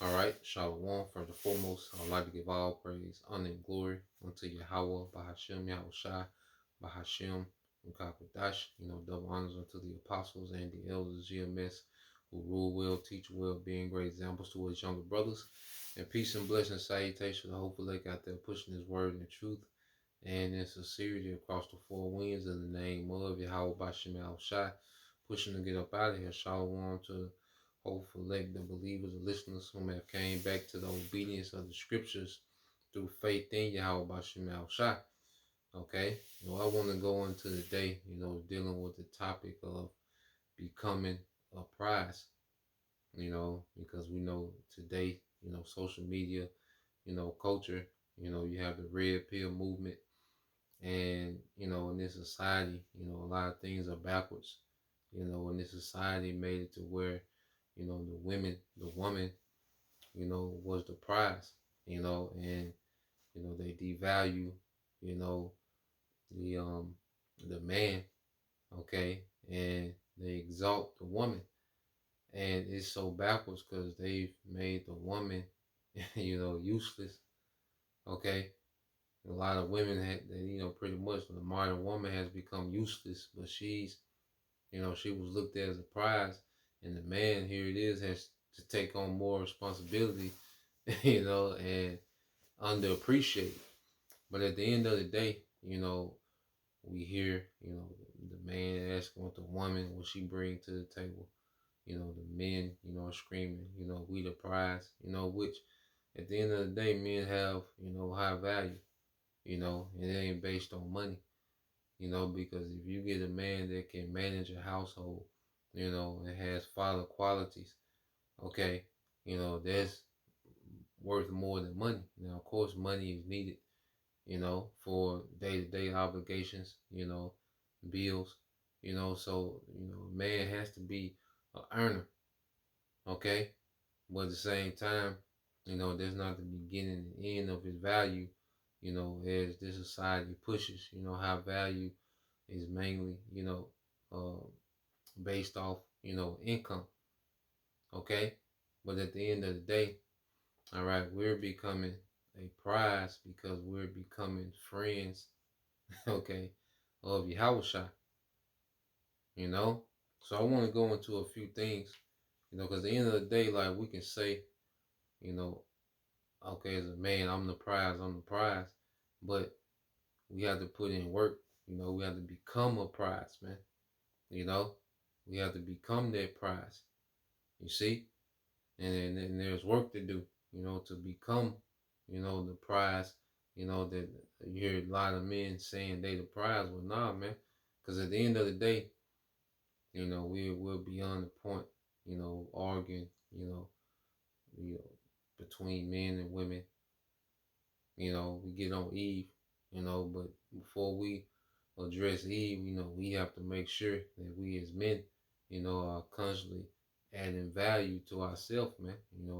All right, Shalom. First and foremost, I would like to give all praise, honor, and glory unto Yahweh, Bahashem, Yahushai, Bahashem, Mukakadash. Double honors unto the apostles and the elders, GMS, who rule well, teach well, being great examples to his younger brothers. And peace and blessing, salutation to the hopeful lake out there pushing his word and truth and in sincerity across the four winds in the name of Yahweh, Bahashem, Yahushai, pushing to get up out of here. Shalom to hopeful elect the believers, the listeners whom have came back to the obedience of the scriptures through faith in Yahweh Bashim Al Shah. Okay, I want to go into the day, dealing with the topic of becoming a prize, because we know today, social media, culture, you have the red pill movement, and, in this society, a lot of things are backwards, in this society made it to where, the woman, was the prize, and, they devalue, you know, the the man, okay, and they exalt the woman. And it's so backwards because they've made the woman, useless, okay. A lot of women had, pretty much the modern woman has become useless, but she was looked at as a prize, and the man, here it is, has to take on more responsibility, and underappreciated. But at the end of the day, we hear, the man asking what the woman, what she bring to the table. The men, are screaming, we the prize, which at the end of the day, men have, high value, and it ain't based on money, because if you get a man that can manage a household, and has father qualities, okay, that's worth more than money. Now, of course, money is needed, for day-to-day obligations, bills, so, man has to be an earner, okay? But at the same time, there's not the beginning and end of his value, as this society pushes, how value is mainly, uh, based off, income, okay? But at the end of the day, all right, we're becoming a prize because we're becoming friends, okay, of Yahushua, you know? So I want to go into a few things, because at the end of the day, like we can say, you know, okay, as a man, I'm the prize, but we have to put in work, we have to become a prize, man, you know? We have to become that prize, you see? And there's work to do, to become, the prize, that you hear a lot of men saying they the prize. Well, nah, man, because at the end of the day, we're beyond the point, arguing, you know, between men and women. We get on Eve, but before we address Eve, we have to make sure that we as men, are constantly adding value to ourselves, man.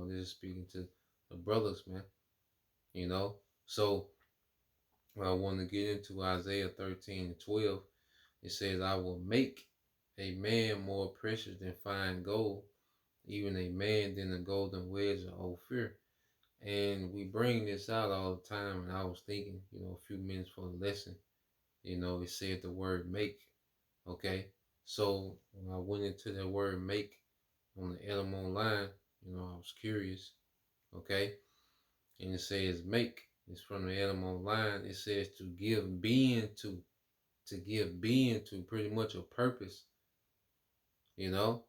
This is speaking to the brothers, man. So I want to get into Isaiah 13 and 12. It says, I will make a man more precious than fine gold, even a man than the golden wedge of Ophir. And we bring this out all the time. And I was thinking, a few minutes for the lesson, it said the word make. Okay. So when I went into that word make on the Elamon line, I was curious. Okay. And it says make. It's from the Elamon line. It says to give being to give being to pretty much a purpose, you know.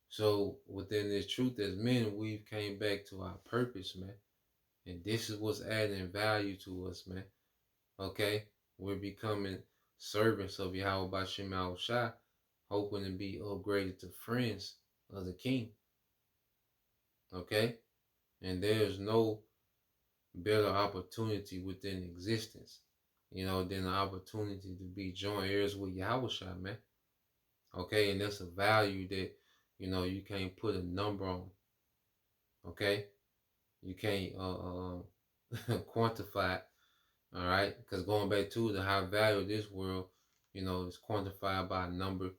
So within this truth as men, we've came back to our purpose, man. And this is what's adding value to us, man. Okay? We're becoming servants of Yahweh Bashem Al Shah, hoping to be upgraded to friends of the king. Okay? And there's no better opportunity within existence, than the opportunity to be joint heirs with Yahweh Shah, man. Okay? And that's a value that, you can't put a number on. Okay? You can't quantify it. All right, because going back to the high value of this world, is quantified by a number,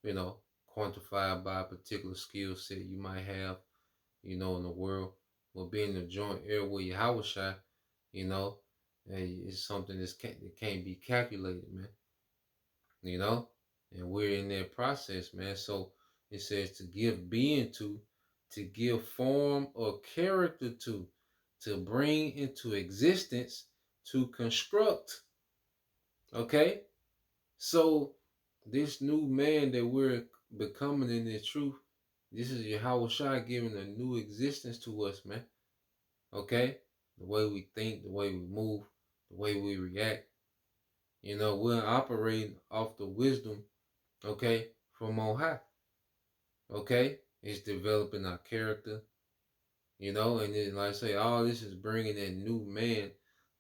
quantified by a particular skill set you might have, you know, in the world. But being a joint heir with Yahushua, you know, it's something that can't be calculated, man. You know, and we're in that process, man. So it says to give being to give form or character to bring into existence, to construct. Okay, so this new man that we're becoming in the truth, this is Yahweh Shai giving a new existence to us, man. Okay, the way we think, the way we move, the way we react. You know, we're operating off the wisdom, okay, from on high. Okay, it's developing our character, you know, and then like I say, all this is bringing that new man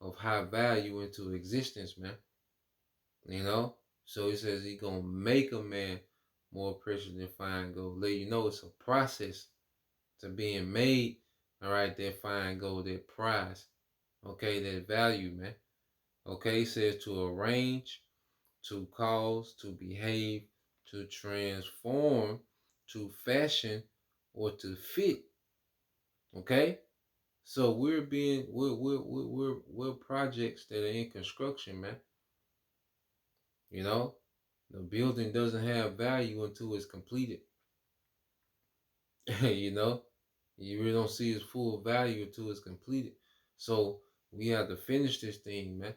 of high value into existence, man. You know, so he says he gonna make a man more precious than fine gold. Let you know it's a process to being made. All right, that fine gold, that prize, okay, that value, man. Okay, he says to arrange, to cause, to behave, to transform, to fashion, or to fit. Okay, so we're projects that are in construction, man. You know, the building doesn't have value until it's completed. You know, you really don't see its full value until it's completed. So we have to finish this thing, man.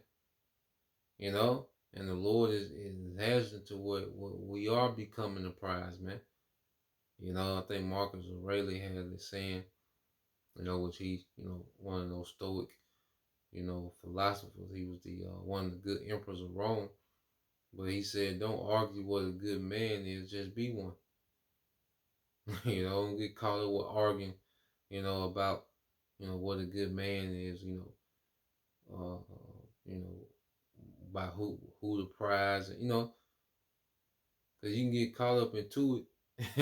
You know, and the Lord is has into what we are becoming the prize, man. You know, I think Marcus Aurelius had this saying, you know, which he, you know, one of those Stoic, you know, philosophers. He was the one of the good emperors of Rome. But he said, don't argue what a good man is, just be one. You know, don't get caught up with arguing, you know, about, you know, what a good man is, you know, about who the prize, you know, because you can get caught up into it.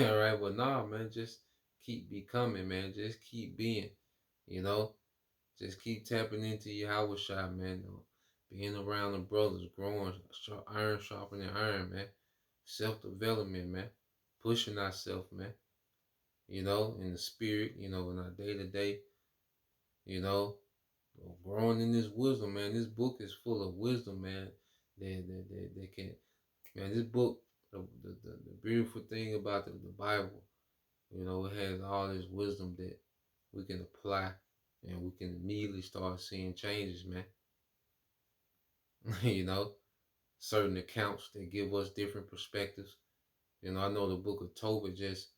All right, but nah, man, just keep becoming, man. Just keep being, you know. Just keep tapping into your Howard shot, man. Being around the brothers, growing, iron sharpening iron, man. Self-development, man. Pushing ourselves, man. You know, in the spirit, you know, in our day-to-day, you know, growing in this wisdom, man. This book is full of wisdom, man. They can, man, this book, the beautiful thing about the Bible, you know, it has all this wisdom that we can apply and we can immediately start seeing changes, man. You know, certain accounts that give us different perspectives. You know, I know the book of Tobit just,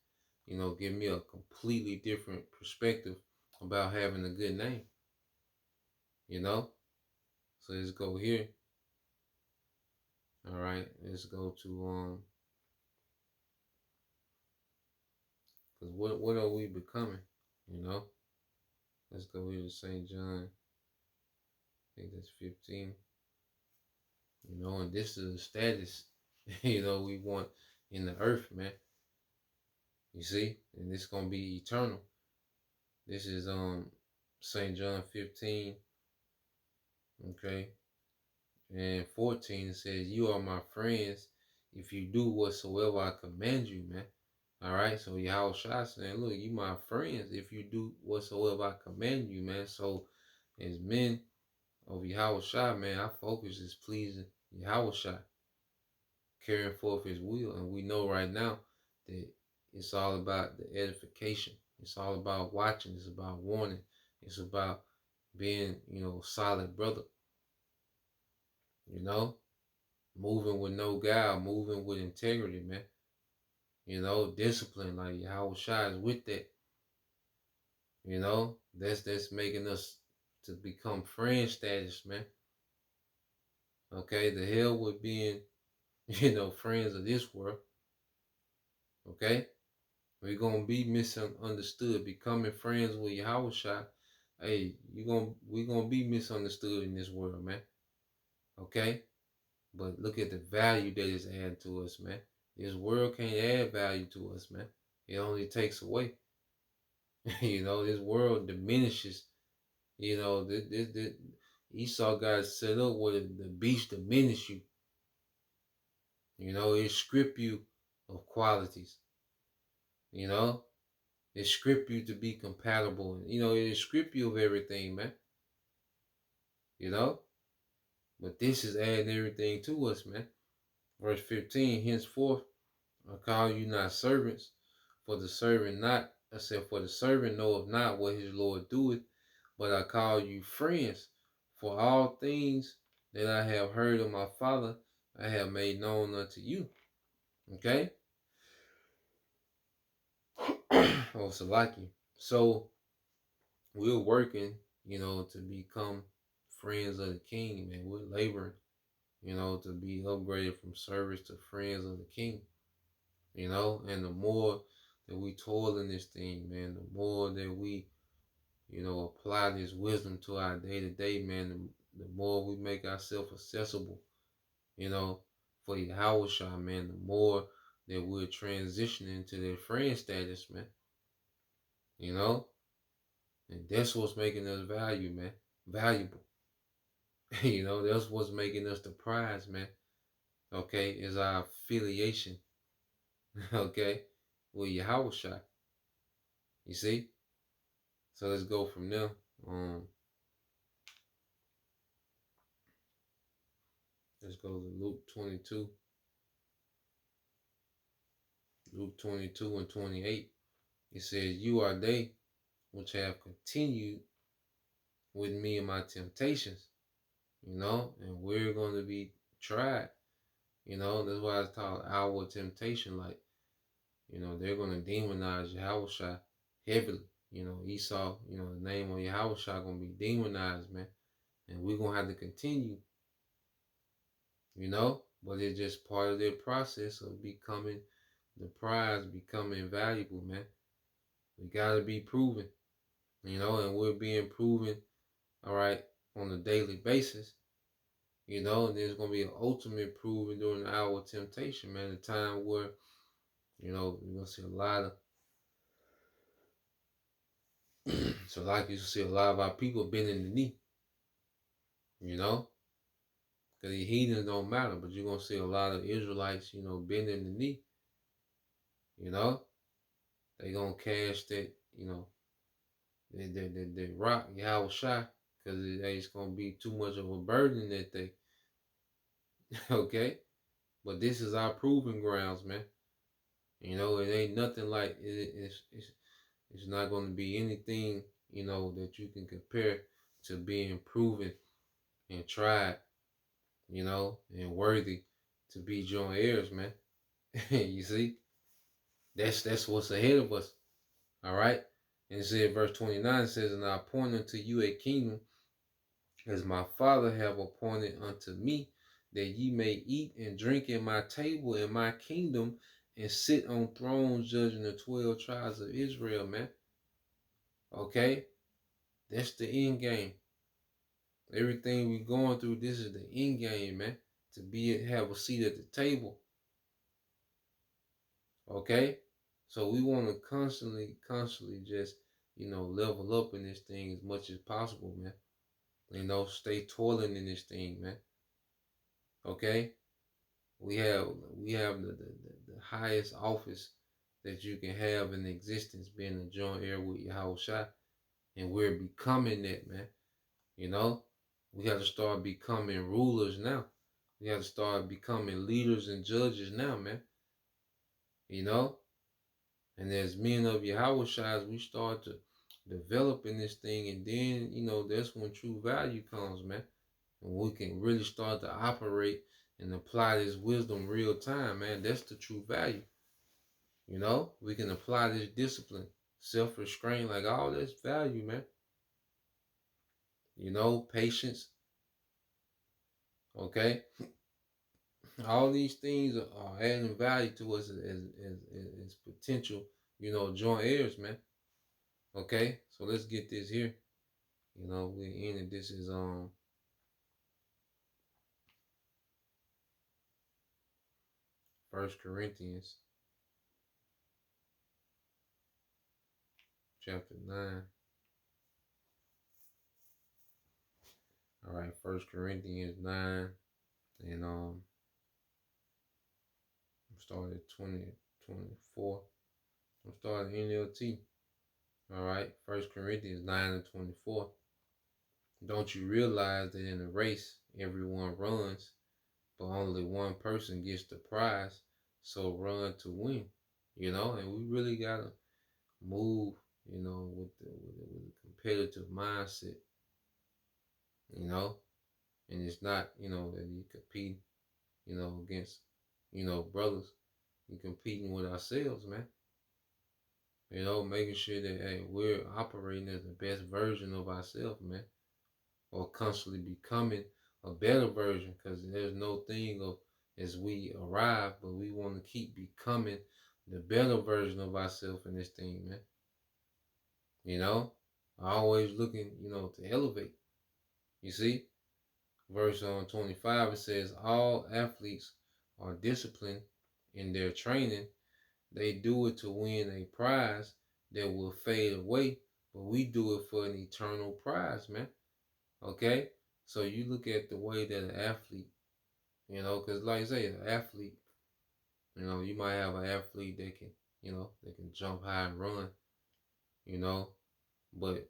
you know, give me a completely different perspective about having a good name, you know? So let's go here. All right, let's go to because what are we becoming? You know? Let's go here to St. John. I think that's 15. You know, and this is the status, you know, we want in the earth, man. You see? And it's gonna be eternal. This is St. John 15, okay, and 14 says, you are my friends if you do whatsoever I command you, man. All right, so Yahweh Shai saying, look, you my friends if you do whatsoever I command you, man. So as men of Yahweh Shai, man, our focus is pleasing Yahweh Shai, carrying forth his will. And we know right now that it's all about the edification. It's all about watching. It's about warning. It's about being, you know, solid brother, you know, moving with no guile, moving with integrity, man. You know, discipline, like Yahweh Shai is with that. You know, that's making us to become friend status, man. Okay, the hell with being, you know, friends of this world. Okay, we're gonna be misunderstood. Becoming friends with Yahweh Shai, hey, we're gonna be misunderstood in this world, man. Okay, but look at the value that is adding to us, man. This world can't add value to us, man. It only takes away. You know, this world diminishes. You know, this Esau got set up where the beast diminish you. You know, it strip you of qualities. You know, It script you to be compatible. You know, it script you of everything, man. You know? But this is adding everything to us, man. Verse 15, henceforth I call you not servants, for the servant not, I said, for the servant knoweth not what his Lord doeth, but I call you friends, for all things that I have heard of my Father, I have made known unto you. Okay? Oh, Salaki. So we're working, to become friends of the King, man. We're laboring, to be upgraded from service to friends of the King, and the more that we toil in this thing, man, the more that we, apply this wisdom to our day to day, man, the more we make ourselves accessible, you know, for Yahweh Shah, man, the more that we're transitioning to their friend status, man, you know, and that's what's making us valuable. That's what's making us the prize, man. Okay, is our affiliation, okay, with Yahweh Shah. You see? So let's go from there. Um, let's go to Luke 22. Luke 22 and 28. It says, "You are they which have continued with me in my temptations," and we're going to be tried. That's why it's called our temptation. Like, they're going to demonize Yahushua heavily. Esau, the name of Yahushua going to be demonized, man. And we're going to have to continue, but it's just part of their process of becoming the prize, becoming valuable, man. We got to be proven, and we're being proven, all right, on a daily basis, and there's going to be an ultimate proving during the hour of temptation, man, a time where, you're going to see a lot of, so like you see a lot of our people bending the knee, because the heathens don't matter, but you're going to see a lot of Israelites, bending the knee, they going to cast that, they rock Yahweh Shai, because it's going to be too much of a burden that they, okay? But this is our proving grounds, man. It ain't nothing like it's not going to be anything, that you can compare to being proven and tried, and worthy to be joint heirs, man. You see? That's what's ahead of us. All right? And it says, verse 29 says, "And I appoint unto you a kingdom, as my Father have appointed unto me, that ye may eat and drink in my table in my kingdom, and sit on thrones judging the 12 tribes of Israel," man. Okay? That's the end game. Everything we going through, this is the end game, man. To have a seat at the table. Okay? So we want to constantly just, level up in this thing as much as possible, man. Stay toiling in this thing, man. Okay? We have the highest office that you can have in existence, being a joint heir with Yahweh Shai. And we're becoming that, man. We have to start becoming rulers now. We have to start becoming leaders and judges now, man. And as men of Yahweh Shai, we start to develop in this thing, and then, that's when true value comes, man. And we can really start to operate and apply this wisdom real time, man. That's the true value. We can apply this discipline, self-restraint, like all this value, man. Patience. Okay. All these things are adding value to us as potential, joint heirs, man. Okay. So let's get this here. We're in it. This is 1 Corinthians chapter 9. All right, 1 Corinthians 9. And I'm starting at 24. I'm starting NLT. All right. 1 Corinthians 9:24. Don't you realize that in a race, everyone runs, but only one person gets the prize? So run to win. And we really gotta move, with a competitive mindset, you know, and it's not, that you compete, against, brothers. You competing with ourselves, man. Making sure that hey, we're operating as the best version of ourselves, man, or constantly becoming a better version. Because there's no thing of as we arrive, but we want to keep becoming the better version of ourselves in this thing, man. You know, always looking, to elevate. You see, verse 25 it says, "All athletes are disciplined in their training. They do it to win a prize that will fade away, but we do it for an eternal prize, man." Okay? So you look at the way that an athlete, because like I say, an athlete, you might have an athlete that can, they can jump high and run, you know, but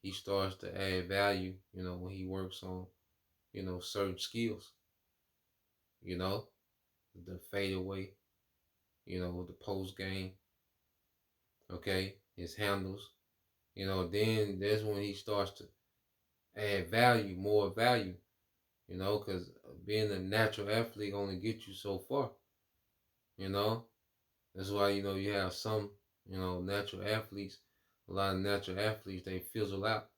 he starts to add value, when he works on, certain skills, you know, the fadeaway, the post game, okay, his handles, then that's when he starts to add value, more value, because being a natural athlete only gets you so far, you know. That's why, you have some, natural athletes, a lot of natural athletes, they fizzle out,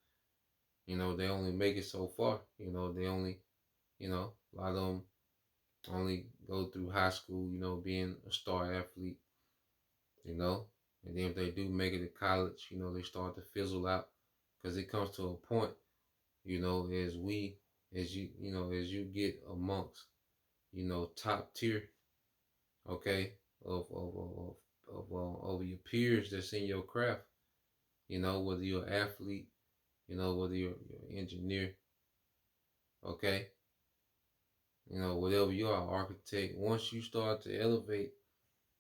they only make it so far, they only, a lot of them only go through high school, being a star athlete, you know, and then if they do make it to college, they start to fizzle out because it comes to a point, as you get amongst, top tier, okay, of your peers that's in your craft, whether you're an athlete, whether you're an engineer, okay, whatever you are, architect. Once you start to elevate,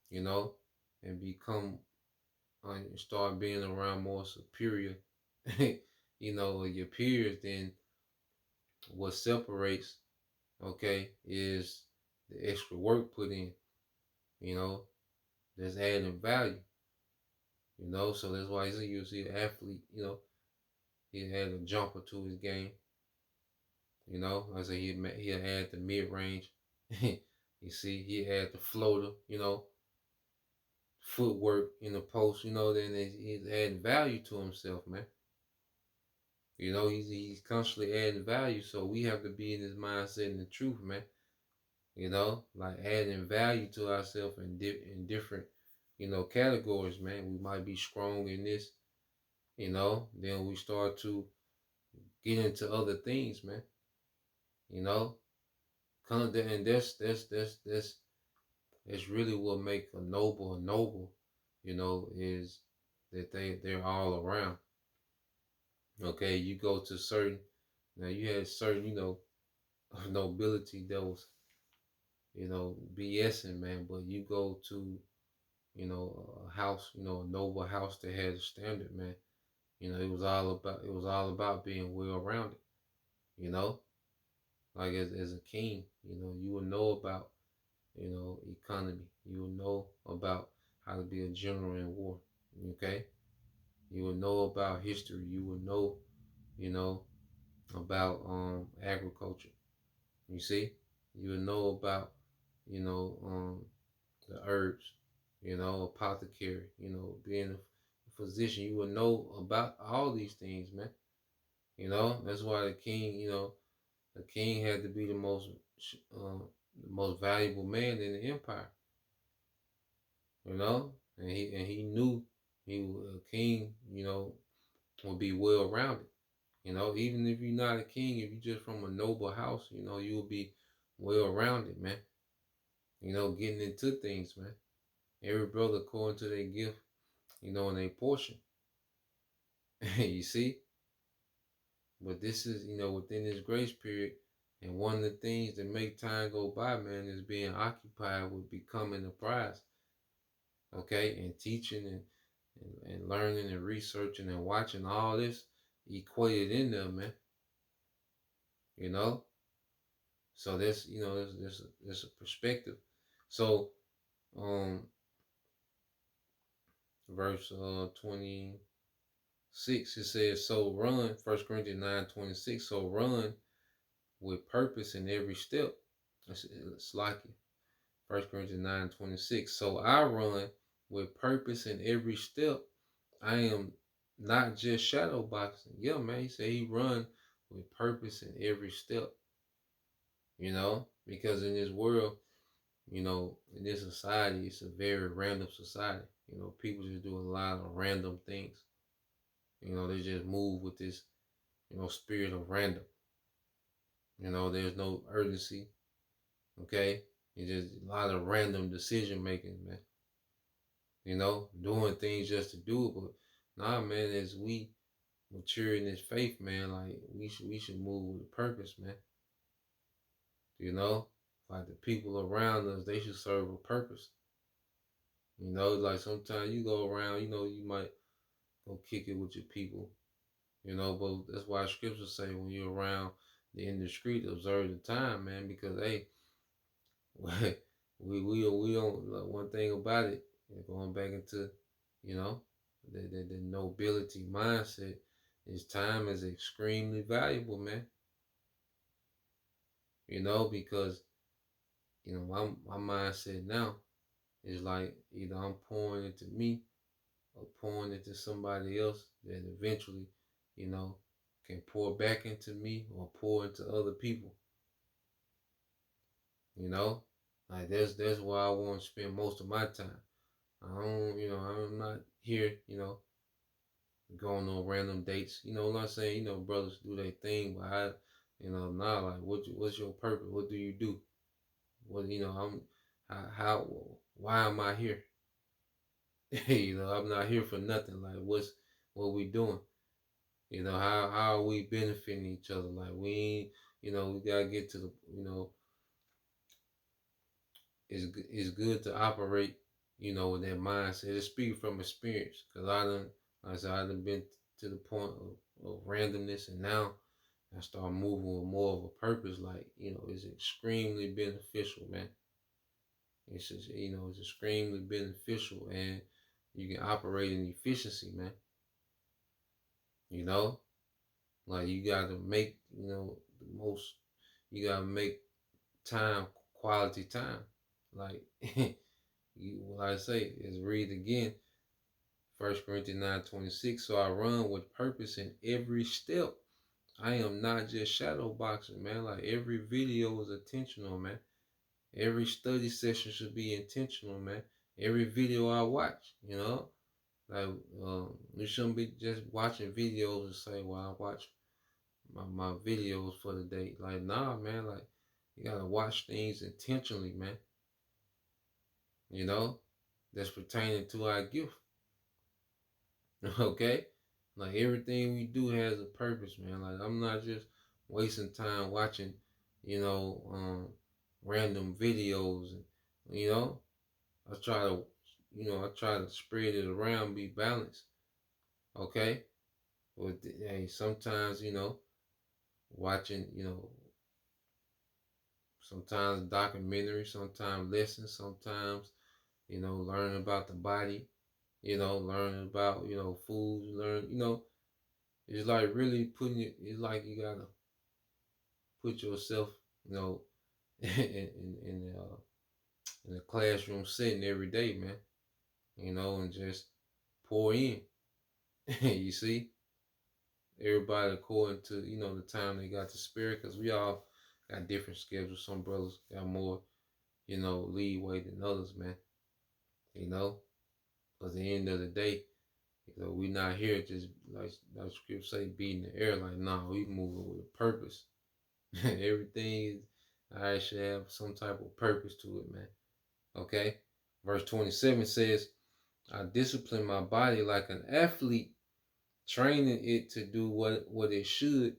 you know, and become, start being around more superior, your peers, then what separates, okay, is the extra work put in, you know, that's adding value, so that's why you see an athlete, he had a jumper to his game, I say he'll add the mid range, you see, he had the floater, footwork in the post, then he's adding value to himself, man. He's constantly adding value, so we have to be in his mindset and the truth, man. Like adding value to ourselves in different, categories, man. We might be strong in this, then we start to get into other things, man. You know, and that's really what make a noble, is that they're all around. Okay, you go to certain, now you had certain, nobility that was, BSing, man, but you go to, a house, a noble house that had a standard, man. It was all about being well rounded, you know, like as a king, you will know about, economy. You will know about how to be a general in war. Okay, you will know about history. You will know, you know, about agriculture. You see, you will know about, the herbs. Apothecary. Being a physician, you will know about all these things, man. That's why the king had to be the most valuable man in the empire. And he knew he was a king. Would be well rounded. Even if you're not a king, if you're just from a noble house, you will be well rounded, man. Getting into things, man. Every brother according to their gift, and their portion. You see, but this is, within this grace period, and one of the things that make time go by, man, is being occupied with becoming the prize, okay, and teaching and learning and researching and watching all this equated in there, man. You know, so that's there's a perspective. So verse 26 it says, so run, 1 Corinthians 9:26, so run with purpose in every step. It's like it. 1 Corinthians 9:26. So I run with purpose in every step. I am not just shadow boxing. Yeah, man. He said he run with purpose in every step. Because in this world, in this society, it's a very random society. People just do a lot of random things. They just move with this, spirit of random. There's no urgency. Okay. It's just a lot of random decision making, man. Doing things just to do it. But nah, man, as we mature in this faith, man, like we should move with a purpose, man. Like the people around us, they should serve a purpose. Like sometimes you go around, you might go kick it with your people, but that's why scriptures say when you're around the indiscreet, observe the time, man, because hey, we don't like one thing about it, going back into, you know, the nobility mindset is time is extremely valuable, man. Because my mindset now is like either I'm pouring into me or pouring into somebody else that eventually, you know, can pour back into me or pour into other people. You know, like that's why I want to spend most of my time. I'm not here, going on random dates. I'm not saying, brothers do their thing, but nah, like what's your purpose? What do you do? What how why am I here? I'm not here for nothing. Like what we doing? How are we benefiting each other? Like we ain't, we gotta get to the, it's good to operate, with that mindset. It's speaking from experience, cause like I said, I done been to the point of randomness, and now I start moving with more of a purpose. Like it's extremely beneficial, man. It's just, it's extremely beneficial, and you can operate in efficiency, man. You know, like you gotta make, the most. You gotta make time, quality time. Like what I say is read again, 1 Corinthians 9:26. So I run with purpose in every step. I am not just shadow boxing, man. Like every video is intentional, man. Every study session should be intentional, man. Every video I watch, like we shouldn't be just watching videos and say, "Well, I watch my videos for the day." Like, nah, man. Like, you gotta watch things intentionally, man. You know, that's pertaining to our gift. Okay, like everything we do has a purpose, man. Like I'm not just wasting time watching, you know, um, random videos. And, you know, I try to, I try to spread it around, be balanced. Okay, but hey, sometimes watching, sometimes documentary, sometimes lessons, sometimes learning about the body, learning about food, it's like really putting it. It's like you gotta put yourself, you know, in a classroom setting every day, man. And just pour in. You see, everybody according to the time they got to spare, because we all got different schedules. Some brothers got more leeway than others, man. You know, but at the end of the day, we not here just like script say, beating the air. Like, nah, we moving with a purpose. Everything I should have some type of purpose to it, man. Okay. Verse 27 says, I discipline my body like an athlete, training it to do what it should.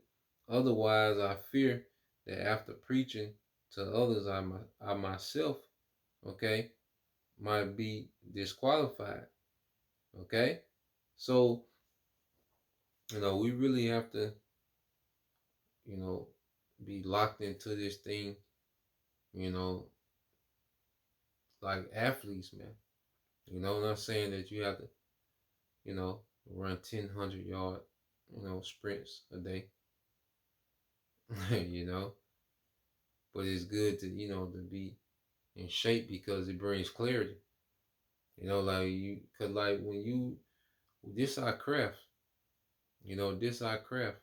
Otherwise, I fear that after preaching to others, I myself, okay, might be disqualified. Okay. So, we really have to, you know, be locked into this thing, you know, like athletes, man. I'm not saying that you have to, you know, run 1,000 yard, sprints a day, you know, but it's good to, to be in shape because it brings clarity. Like cause like when this our craft, this our craft,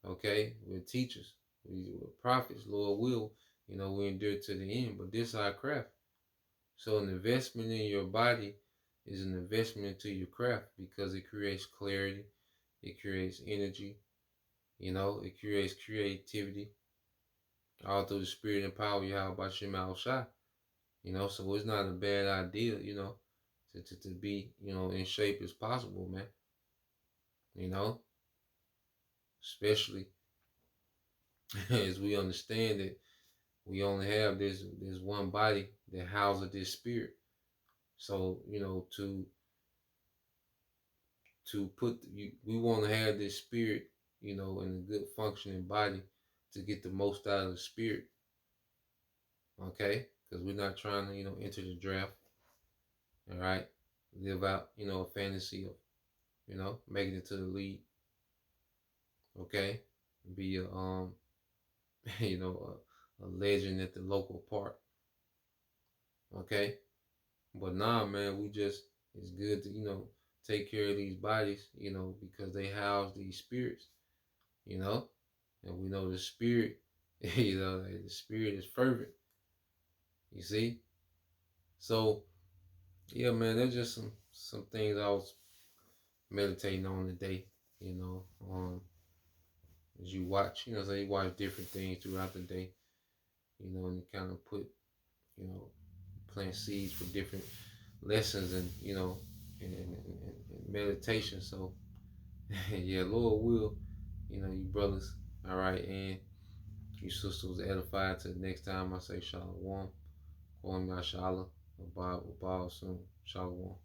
okay? We're teachers, we're prophets, Lord will, we endure to the end, but this our craft. So an investment in your body is an investment into your craft because it creates clarity, it creates energy, it creates creativity, all through the spirit and power you have about your mouth shot. So it's not a bad idea, to be, in shape as possible, man. You know, especially as we understand that we only have this one body that houses this spirit. So, to put we want to have this spirit, in a good functioning body to get the most out of the spirit, okay? Because we're not trying to, enter the draft, all right? Live out, a fantasy of, making it to the league, okay? Be a a legend at the local park, okay? But nah, man, it's good to, take care of these bodies, because they house these spirits, you know, and we know the spirit, the spirit is fervent, you see? So, yeah, man, there's just some things I was meditating on today, you know, as you watch, so you watch different things throughout the day, and you kind of put, you know, plant seeds for different lessons and, and meditation. So, yeah, Lord will, you brothers, all right, and you sisters was edified. Till the next time I say Shalom, Kwam Yashala, Abad soon, Shalom.